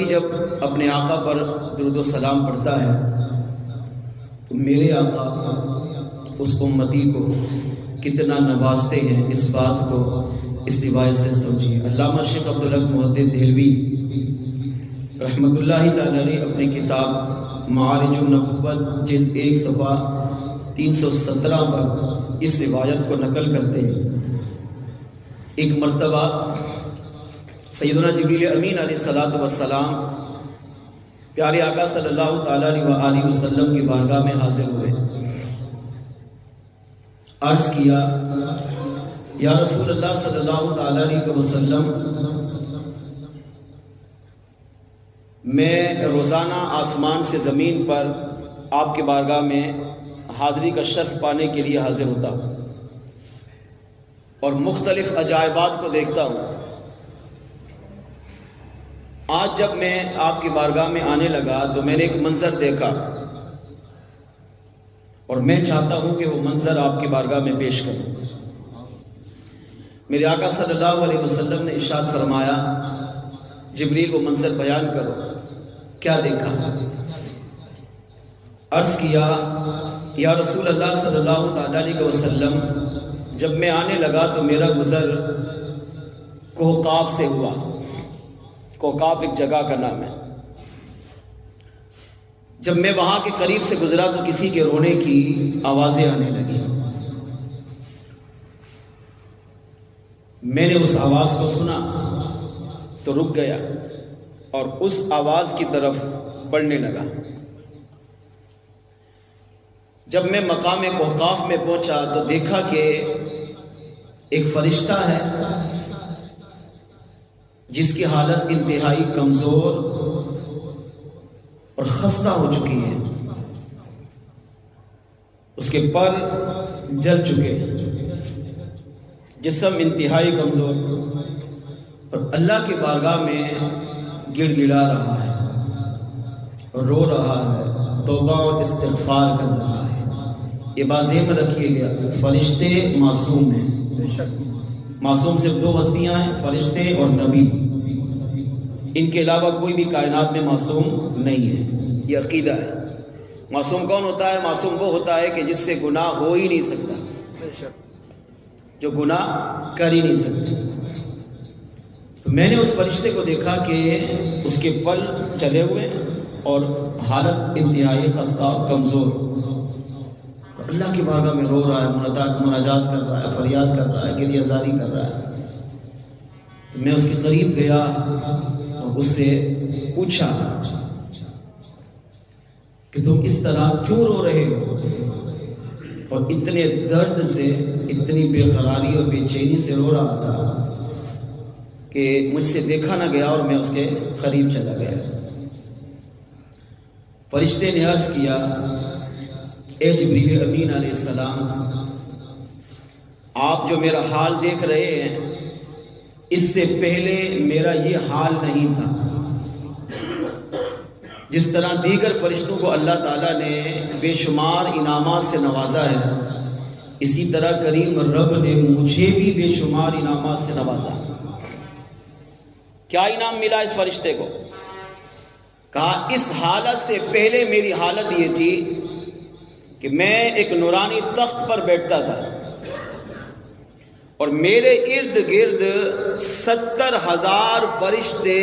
جب اپنے آقا پر درود و سلام پڑھتا ہے تو میرے آقا اس امتی کو کتنا نوازتے ہیں، اس بات کو اس روایت سے سمجھیے۔ علامہ شیخ عبدالحق محدث دہلوی رحمۃ اللہ تعالی علیہ اپنی کتاب معارج النبوت جلد 1 صفحہ 317 پر اس روایت کو نقل کرتے ہیں۔ ایک مرتبہ سیدنا جبریل امین علیہ السلام پیارے آقا صلی اللہ تعالیٰ علیہ وسلم کی بارگاہ میں حاضر ہوئے، عرض کیا یا رسول اللہ صلی اللہ تعالیٰ علیہ وسلم، میں روزانہ آسمان سے زمین پر آپ کے بارگاہ میں حاضری کا شرف پانے کے لیے حاضر ہوتا ہوں اور مختلف عجائبات کو دیکھتا ہوں۔ آج جب میں آپ کی بارگاہ میں آنے لگا تو میں نے ایک منظر دیکھا اور میں چاہتا ہوں کہ وہ منظر آپ کی بارگاہ میں پیش کروں۔ میرے آقا صلی اللہ علیہ وسلم نے ارشاد فرمایا، جبریل وہ منظر بیان کرو، کیا دیکھا؟ عرض کیا یا رسول اللہ صلی اللہ علیہ وسلم، جب میں آنے لگا تو میرا گزر کوہقاف سے ہوا۔ کوہقاف ایک جگہ کا نام ہے۔ جب میں وہاں کے قریب سے گزرا تو کسی کے رونے کی آوازیں آنے لگی۔ میں نے اس آواز کو سنا تو رک گیا اور اس آواز کی طرف بڑھنے لگا۔ جب میں مقام کوہقاف میں پہنچا تو دیکھا کہ ایک فرشتہ ہے جس کی حالت انتہائی کمزور اور خستہ ہو چکی ہے، اس کے پر جل چکے، جسم انتہائی کمزور، اور اللہ کی بارگاہ میں گڑ گڑا رہا ہے، رو رہا ہے، توبہ اور استغفار کر رہا ہے۔ یہ بات ذہن میں رکھیے گا، فرشتے معصوم ہیں۔ معصوم صرف 2 ہستیاں ہیں، فرشتے اور نبی، ان کے علاوہ کوئی بھی کائنات میں معصوم نہیں ہے۔ یہ عقیدہ ہے۔ معصوم کون ہوتا ہے؟ معصوم وہ ہوتا ہے کہ جس سے گناہ ہو ہی نہیں سکتا، جو گناہ کر ہی نہیں سکتا۔ تو میں نے اس فرشتے کو دیکھا کہ اس کے پل چلے ہوئے اور حالت انتہائی خستہ اور کمزور، اللہ کی بارگاہ میں رو رہا ہے، مناجات کر رہا ہے، فریاد کر رہا ہے، گریہ زاری کر رہا ہے۔ تو میں اس کے قریب گیا اور اس سے پوچھا کہ تم اس طرح کیوں رو رہے ہو؟ اور اتنے درد سے، اتنی بے قراری اور بے چینی سے رو رہا تھا کہ مجھ سے دیکھا نہ گیا اور میں اس کے قریب چلا گیا۔ فرشتے نے عرض کیا، اے جبریل امین علیہ السلام، آپ جو میرا حال دیکھ رہے ہیں اس سے پہلے میرا یہ حال نہیں تھا۔ جس طرح دیگر فرشتوں کو اللہ تعالیٰ نے بے شمار انعامات سے نوازا ہے، اسی طرح کریم رب نے مجھے بھی بے شمار انعامات سے نوازا۔ کیا انعام ملا اس فرشتے کو؟ کہا اس حالت سے پہلے میری حالت یہ تھی کہ میں ایک نورانی تخت پر بیٹھتا تھا اور میرے ارد گرد 70,000 فرشتے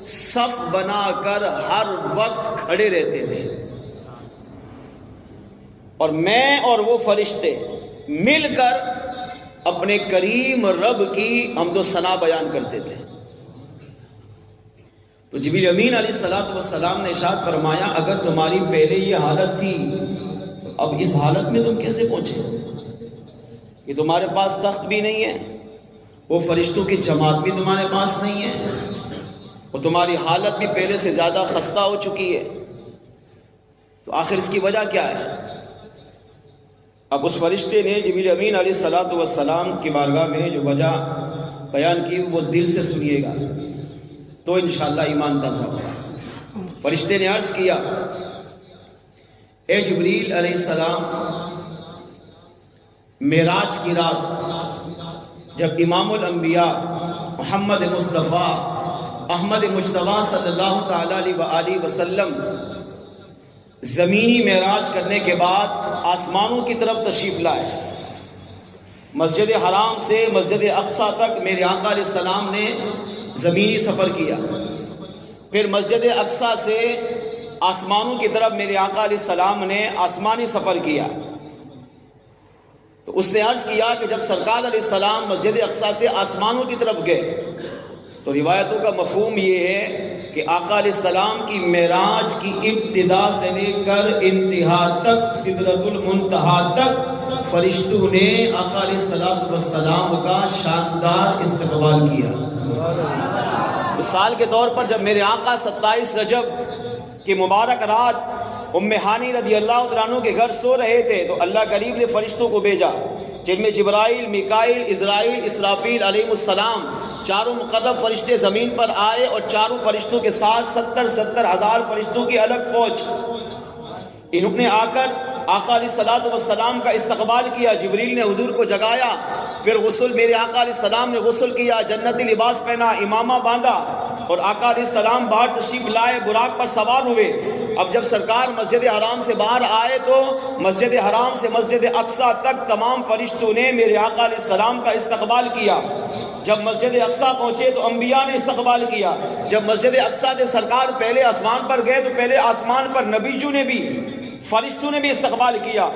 صف بنا کر ہر وقت کھڑے رہتے تھے، اور میں اور وہ فرشتے مل کر اپنے کریم رب کی حمد و ثنا بیان کرتے تھے۔ تو جبریل امین علیہ السلام نے ارشاد فرمایا، اگر تمہاری پہلے یہ حالت تھی تو اب اس حالت میں تم کیسے پہنچے؟ کہ تمہارے پاس تخت بھی نہیں ہے، وہ فرشتوں کی جماعت بھی تمہارے پاس نہیں ہے، اور تمہاری حالت بھی پہلے سے زیادہ خستہ ہو چکی ہے، تو آخر اس کی وجہ کیا ہے؟ اب اس فرشتے نے جبریل امین علیہ السلام کی بارگاہ میں جو وجہ بیان کی وہ دل سے سنیے گا تو انشاءاللہ ایمان تازہ ہوگا۔ فرشتے نے عرض کیا، اے جبریل علیہ السلام، معراج کی رات جب امام الانبیاء محمد مصطفیٰ احمد مجتبی صلی اللہ تعالی علیہ وآلہ وسلم زمینی معراج کرنے کے بعد آسمانوں کی طرف تشریف لائے. مسجد حرام سے مسجد اقصی تک میرے آقا علیہ السلام نے زمینی سفر کیا. پھر مسجد اقصی سے آسمانوں کی طرف میرے آقا علیہ السلام نے آسمانی سفر کیا. تو اس نے عرض کیا کہ جب سرکار علیہ السلام مسجد اقصی سے آسمانوں کی طرف گئے تو روایتوں کا مفہوم یہ ہے کہ آقا علیہ السلام کی معراج کی ابتدا سے لے کر انتہا تک سدرۃ المنتہا تک فرشتوں نے آقا علیہ السلام کا شاندار استقبال کیا. مثال کے طور پر جب میرے آقا 27 رجب کی مبارک رات ام ہانی رضی اللہ عنہ کے گھر سو رہے تھے تو اللہ کریم نے فرشتوں کو بھیجا جن میں جبرائیل، میکائیل، عزرائیل، اسرافیل علیہ السلام چاروں مقرب فرشتے زمین پر آئے اور چاروں فرشتوں کے ساتھ 70 ہزار فرشتوں کی الگ فوج. انہوں نے آ کر آقا علیہ السلام کا استقبال کیا. جبریل نے حضور کو جگایا. پھر غسل میرے آقا علیہ السلام نے غسل کیا، جنتی لباس پہنا، امامہ باندھا اور آقا علیہ السلام باہر تشریف لائے، براق پر سوار ہوئے. اب جب سرکار مسجد حرام سے باہر آئے تو مسجد حرام سے مسجد اقصی تک تمام فرشتوں نے میرے آقا علیہ السلام کا استقبال کیا. جب مسجد اقصی پہنچے تو انبیاء نے استقبال کیا. جب مسجد اقصی سے سرکار پہلے آسمان پر گئے تو پہلے آسمان پر نبیوں نے بھی، فرشتوں نے بھی استقبال کیا.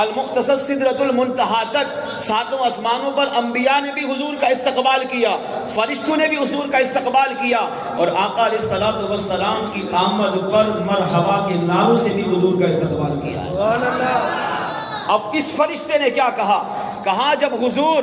المختصر سدرۃ المنتہا تک 7 آسمانوں پر انبیاء نے بھی حضور کا استقبال کیا، فرشتوں نے بھی حضور کا استقبال کیا اور آقا علیہ السلام کی آمد پر مرحبا کے نعروں سے بھی حضور کا استقبال کیا. سبحان اللہ. اب اس فرشتے نے کیا کہا؟ کہا جب حضور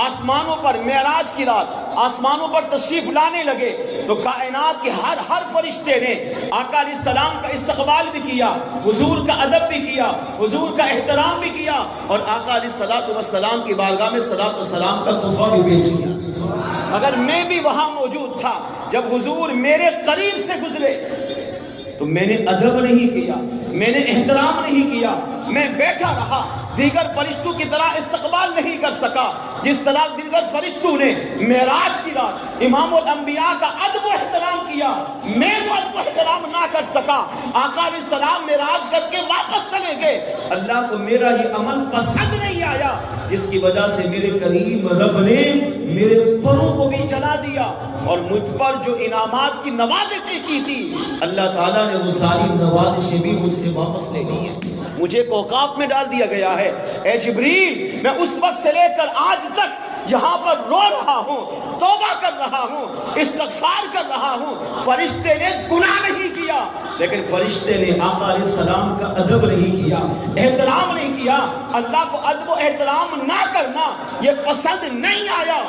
آسمانوں پر معراج کی رات آسمانوں پر تشریف لانے لگے تو کائنات کے ہر فرشتے نے آقا علیہ السلام کا استقبال بھی کیا، حضور کا ادب بھی کیا، حضور کا احترام بھی کیا اور آقا علیہ السلام کی بارگاہ میں صلاۃ و سلام کا تحفہ بھی پیش کیا. اگر میں بھی وہاں موجود تھا جب حضور میرے قریب سے گزرے تو میں نے ادب نہیں کیا، میں نے احترام نہیں کیا، میں بیٹھا رہا، دیگر فرشتوں کی طرح استقبال نہیں کر سکا جس طرح دیگر فرشتوں نے معراج کی رات امام الانبیاء کا ادب و احترام کیا. میں وہ ادب و احترام نہ کر سکا. آقا علیہ السلام معراج کر کے واپس چلے گئے. اللہ کو میرا یہ عمل پسند نہیں آیا جس کی وجہ سے میرے کریم رب نے میرے پروں کو بھی چلا دیا اور مجھ پر جو انعامات کی نوازشیں کی تھی اللہ تعالیٰ نے وہ ساری نوازشیں بھی مجھ سے واپس لے لی ہیں. مجھے کوکاب میں ڈال دیا گیا ہے. اے جبریل، میں اس وقت سے لے کر آج تک یہاں پر رو رہا ہوں، توبہ کر رہا ہوں، استغفار کر رہا ہوں. فرشتے نے گناہ نہیں کیا لیکن فرشتے نے آقا علیہ السلام کا ادب نہیں کیا، احترام نہیں کیا. اللہ کو ادب و احترام نہ کرنا یہ پسند نہیں آیا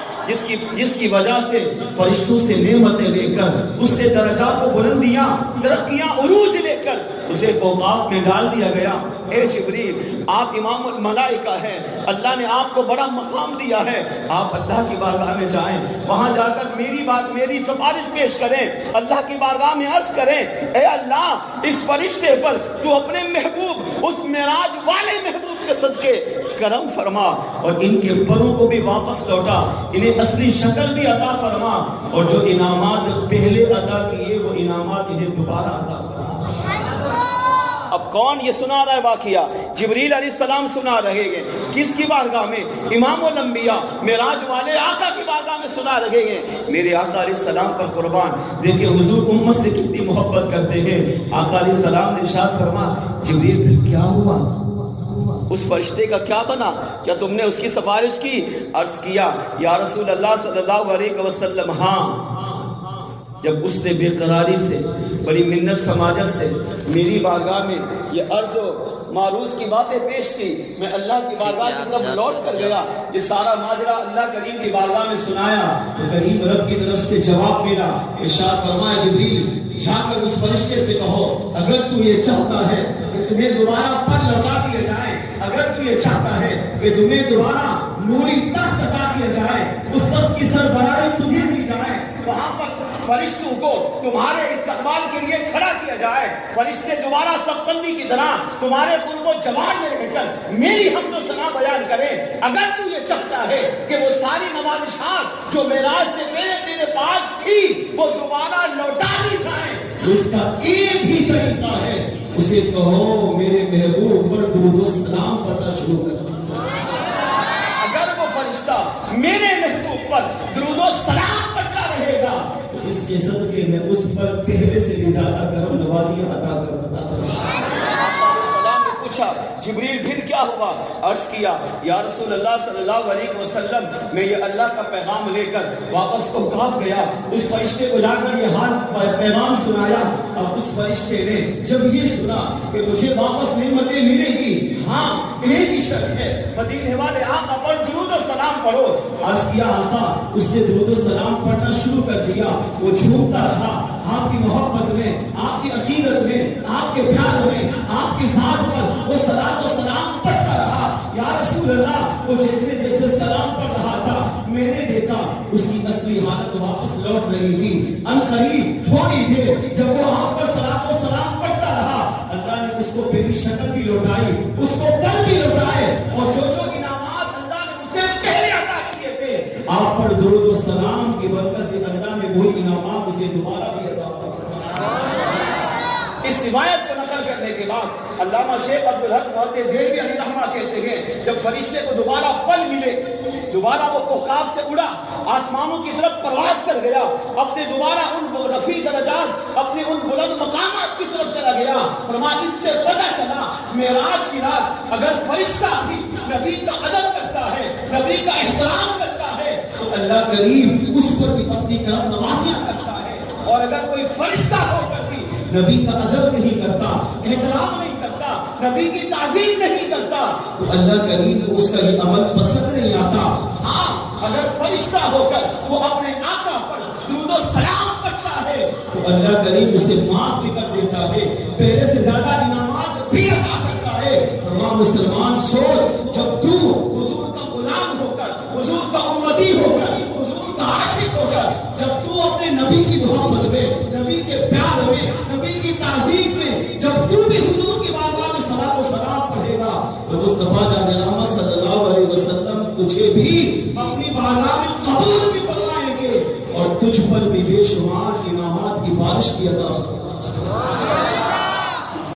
جس کی وجہ سے فرشتوں سے نعمتیں لے کر اس سے درجات و بلندیاں، ترقیاں، عروج لے کر اسے کوکاب میں ڈال دیا گیا. اے جبریل، آپ امام الملائکہ ہیں، اللہ نے آپ کو بڑا مقام دیا ہے، آپ اللہ کی بارگاہ میں جائیں، وہاں جا کر میری سفارش پیش کریں، اللہ کی بارگاہ میں عرض کریں اے اللہ اس فرشتے پر تو اپنے محبوب اس معراج والے محبوب کے صدقے کرم فرما اور ان کے پروں کو بھی واپس لوٹا، انہیں اصلی شکل بھی عطا فرما اور جو انعامات پہلے عطا کیے وہ انعامات انہیں دوبارہ عطا فرما. اب کون یہ سنا رہا ہے واقعہ؟ جبریل علیہ السلام سنا رہے ہیں. کس کی بارگاہ میں؟ امام الانبیاء معراج والے آقا کی بارگاہ میں سنا رہے ہیں. میرے آقا علیہ السلام پر قربان. دیکھیں حضور امت سے کتنی محبت کرتے ہیں. آقا علیہ السلام نے ارشاد فرما جبریل پھر کیا ہوا؟ اس فرشتے کا کیا بنا؟ کیا تم نے اس کی سفارش کی؟ عرض کیا یا رسول اللہ صلی اللہ علیہ وسلم ہاں. جب اس نے بے قراری سے بڑی منت سماجت سے میری بارگاہ میں یہ عرض و معروض کی باتیں پیش کی، میں اللہ کی بارگاہ کی طرف لوٹ کر گیا. یہ سارا ماجرا اللہ کریم کی بارگاہ میں سنایا تو کریم رب کی طرف سے جواب ملا. ارشاد فرمایا جبریل جا کر اس فرشتے سے کہو اگر تو یہ چاہتا ہے کہ تمہیں دوبارہ پر لوٹا دیا جائے، اگر تو یہ چاہتا ہے کہ تمہیں دوبارہ نوری تخت عطا کیا جائے، اس تخت کی سربراہی تجھے دی جائے، وہاں پر فرشتوں کو تمہارے استقبال کے لیے کھڑا کیا جائے، فرشتے دوبارہ سب بندی کی طرح تمہارے قرب و جوار میں رہ کر میری حمد و ثنا بیان کریں۔ اگر تو یہ چاہتا ہے کہ وہ ساری نوازشات جو معراج سے پہلے تیرے پاس تھی وہ دوبارہ لوٹا دی جائیں، اس کا ایک ہی طریقہ ہے، اسے کہو میرے محبوب پر درود و سلام پڑھنا شروع کر۔ اگر وہ فرشتہ میرے محبوب پر درود و سلام پڑھتا رہے گا تو اس کے صدقے میں اس پر پہلے سے بھی زیادہ کرم نوازیاں عطا کر جبریل پھر کیا ہوا؟ عرض کیا یا رسول اللہ صلی اللہ علیہ وسلم میں یہ اللہ کا پیغام لے کر واپس کو کاف گیا، اس فرشتے کو جا کر یہ حال پیغام سنایا۔ اب اس فرشتے نے جب یہ سنا کہ مجھے واپس نعمتیں ملیں گی، ہاں ایک ہی شرط ہے، مدینے والے آقا پر درود و سلام پڑھو۔ عرض کیا آقا، اس نے درود و سلام پڑھنا شروع کر دیا، وہ جھومتا رہا آپ کی محبت میں، آپ کی عقیدت میں، آپ کے پیار میں، آپ کی ذات پر وہ صلاۃ و سلام پڑھتا رہا۔ یا رسول اللہ، وہ جیسے جیسے سلام پڑھ رہا تھا میں نے دیکھا اس کی اصلی حالت واپس لوٹ رہی تھی۔ ان قریب تھوڑی دیر جب وہ آپ پر صلاۃ و سلام پڑھتا رہا، اللہ نے اس کو پہلی شکل بھی لوٹائی، اس کو پل بھی لوٹائے، اور جو جو انعامات اللہ نے اسے پہلے عطا کیے تھے آپ پر درود و سلام کی برکت سے اللہ نے وہی انعامات اسے دوبارہ بھی عطا فرمائے۔ اس روایت کو نقل کرنے کے بعد علامہ شیخ عبدالحق محمد دہلوی علیہ رحمہ کہتے ہیں جب فرشتے کو دوبارہ پل ملے، دوبارہ وہ کوکب سے اڑا، آسمانوں کی طرف پرواز کر گیا، اپنے دوبارہ ان رفیع درجات، اپنے ان بلند مقامات کی طرف چلا گیا۔ فرمایا اس سے پتہ چلا معراج کی رات اگر فرشتہ بھی نبی کا ادب کرتا ہے، نبی کا احترام کرتا ہے تو اللہ کریم اس پر بھی اپنی کرم نوازیاں کرتا ہے، اور اگر کوئی فرشتہ ہو کر بھی نبی کا ادب نہیں کرتا، احترام نہیں کرتا، نبی کی تعظیم نہیں کرتا تو اللہ کریم کو اس کا یہ عمل پسند نہیں آتا۔ ہاں اگر فرشتہ ہو کر وہ اپنے آقا پر درود و سلام پڑھتا ہے تو اللہ کریم اسے معاف بھی کر دیتا ہے، پہلے سے زیادہ انعامات بھی عطا کرتا ہے۔ تمام مسلمان سوچ، جب تو حضور کا غلام ہو کر، حضور کا امتی ہو کر، حضور کا عاشق ہو کر، جب تو اپنے نبی کی محبت میں، نبی کے پیار میں، نبی کی تعظیم میں، جب تو بھی حضور کی بارگاہ میں صلاۃ و سلام پڑھے گا تو مصطفیٰ جان محمد صلی اللہ علیہ وسلم تجھے بھی اپنی بارگاہ میں قبول بھی فرمائیں گے اور تجھ پر بھی بے شمار انعامات کی بارش کی عطا فرمائیں گے۔